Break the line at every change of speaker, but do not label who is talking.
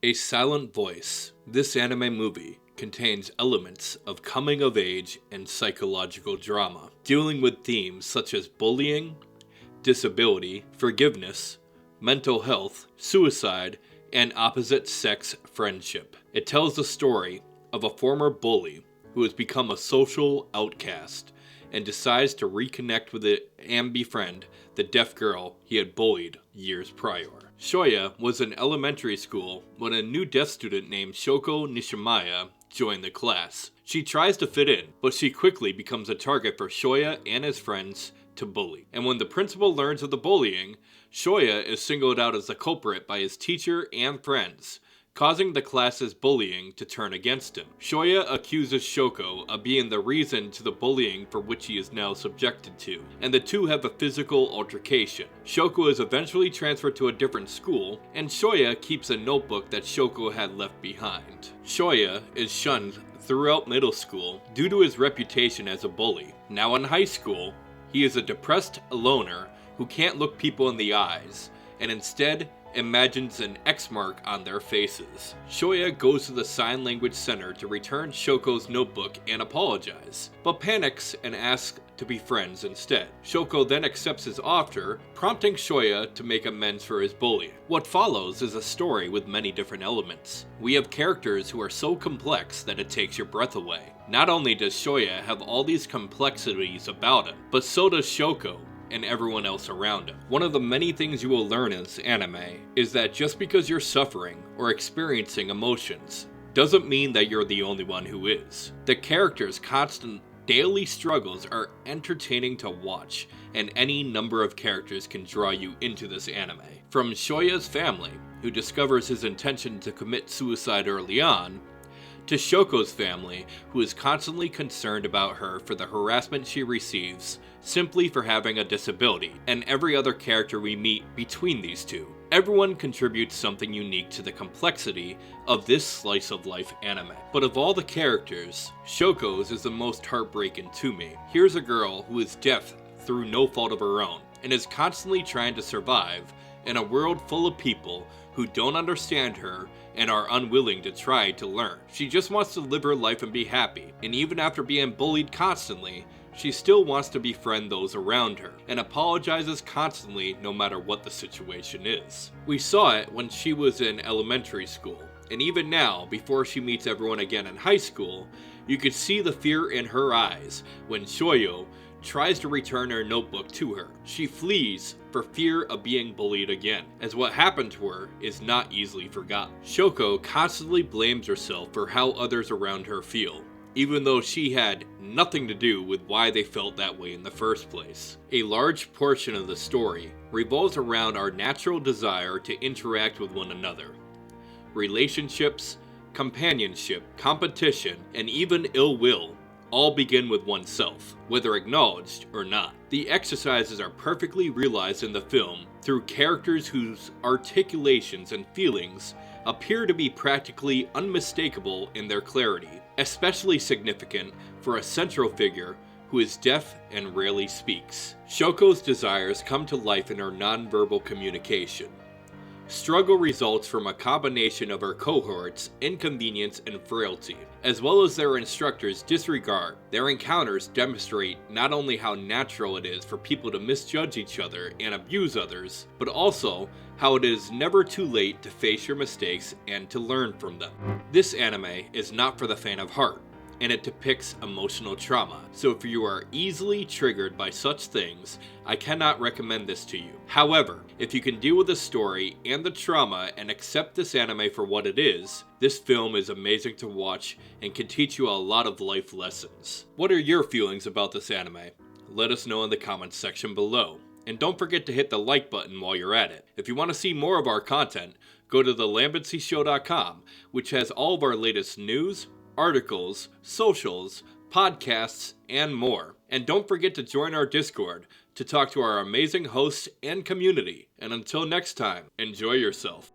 A Silent Voice. This anime movie contains elements of coming of age and psychological drama, dealing with themes such as bullying, disability, forgiveness, mental health, suicide, and opposite-sex friendship. It tells the story of a former bully who has become a social outcast and decides to reconnect with it and befriend the deaf girl he had bullied years prior. Shoya was in elementary school when a new deaf student named Shoko Nishimiya joined the class. She tries to fit in, but she quickly becomes a target for Shoya and his friends to bully. And when the principal learns of the bullying, Shoya is singled out as the culprit by his teacher and friends, causing the class's bullying to turn against him. Shoya accuses Shoko of being the reason to the bullying for which he is now subjected to, and the two have a physical altercation. Shoko is eventually transferred to a different school, and Shoya keeps a notebook that Shoko had left behind. Shoya is shunned throughout middle school due to his reputation as a bully. Now in high school, he is a depressed loner who can't look people in the eyes, and instead imagines an X mark on their faces. Shoya goes to the sign language center to return Shoko's notebook and apologize, but panics and asks to be friends instead. Shoko then accepts his offer, prompting Shoya to make amends for his bullying. What follows is a story with many different elements. We have characters who are so complex that it takes your breath away. Not only does Shoya have all these complexities about him, but so does Shoko and everyone else around him. One of the many things you will learn in this anime is that just because you're suffering or experiencing emotions doesn't mean that you're the only one who is. The characters' constant daily struggles are entertaining to watch, and any number of characters can draw you into this anime. From Shoya's family, who discovers his intention to commit suicide early on, to Shoko's family, who is constantly concerned about her for the harassment she receives simply for having a disability, and every other character we meet between these two. Everyone contributes something unique to the complexity of this slice of life anime. But of all the characters, Shoko's is the most heartbreaking to me. Here's a girl who is deaf through no fault of her own, and is constantly trying to survive in a world full of people who don't understand her and are unwilling to try to learn. She just wants to live her life and be happy, and even after being bullied constantly, she still wants to befriend those around her, and apologizes constantly no matter what the situation is. We saw it when she was in elementary school, and even now, before she meets everyone again in high school, you could see the fear in her eyes when Shoyo tries to return her notebook to her. She flees for fear of being bullied again, as what happened to her is not easily forgotten. Shoko constantly blames herself for how others around her feel, even though she had nothing to do with why they felt that way in the first place. A large portion of the story revolves around our natural desire to interact with one another. Relationships, companionship, competition, and even ill will all begin with oneself, whether acknowledged or not. The exercises are perfectly realized in the film through characters whose articulations and feelings appear to be practically unmistakable in their clarity, especially significant for a central figure who is deaf and rarely speaks. Shoko's desires come to life in her nonverbal communication. Struggle results from a combination of her cohorts' inconvenience and frailty, as well as their instructors' disregard. Their encounters demonstrate not only how natural it is for people to misjudge each other and abuse others, but also how it is never too late to face your mistakes and to learn from them. This anime is not for the faint of heart, and it depicts emotional trauma, so if you are easily triggered by such things, I cannot recommend this to you. However, if you can deal with the story and the trauma and accept this anime for what it is, this film is amazing to watch and can teach you a lot of life lessons. What are your feelings about this anime? Let us know in the comments section below. And don't forget to hit the like button while you're at it. If you want to see more of our content, go to thelambencyshow.com, which has all of our latest news, articles, socials, podcasts, and more. And don't forget to join our Discord to talk to our amazing hosts and community. And until next time, enjoy yourself.